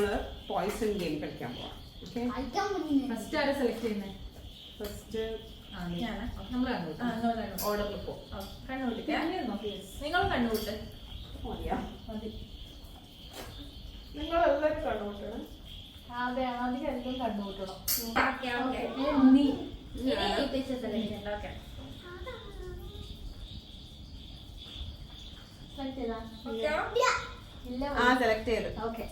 നമ്മള് Poisson game കളിക്കാൻ പോവാം. ഫസ്റ്റ് ആരെ സെലക്ട് ചെയ്യുന്നത്? ഫസ്റ്റ് നമ്മൾ ഓർഡറിൽ പോ. കണ്ണുകൂട്ടിട്ട് നിങ്ങൾ കണ്ണുകൂട്ട്. നിങ്ങളെല്ലാവരും കണ്ടുകൂട്ടണം. അതെ, ആദ്യം എല്ലാം കണ്ണുകൂട്ടണം. സെലക്ട് ചെയ്ത് ഓക്കെ.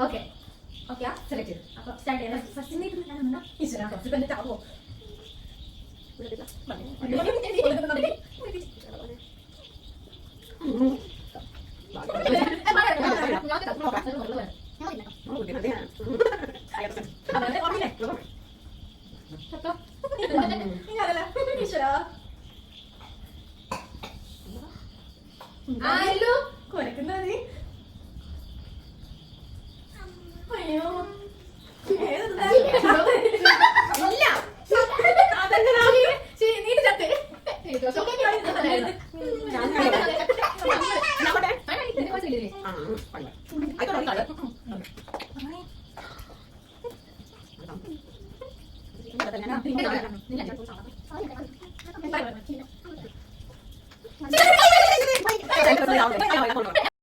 ഓക്കെ ഓക്കെ സെലക്ട് ചെയ്തു. അപ്പൊ സ്റ്റാർട്ട് ചെയ്യാം. ഫസ്റ്റ് ഈശ്വരാ കുറച്ച് കണ്ടിട്ടാവോ? കൊരക്കുന്ന മതി. അയ്യോ നീ ചത്തേ.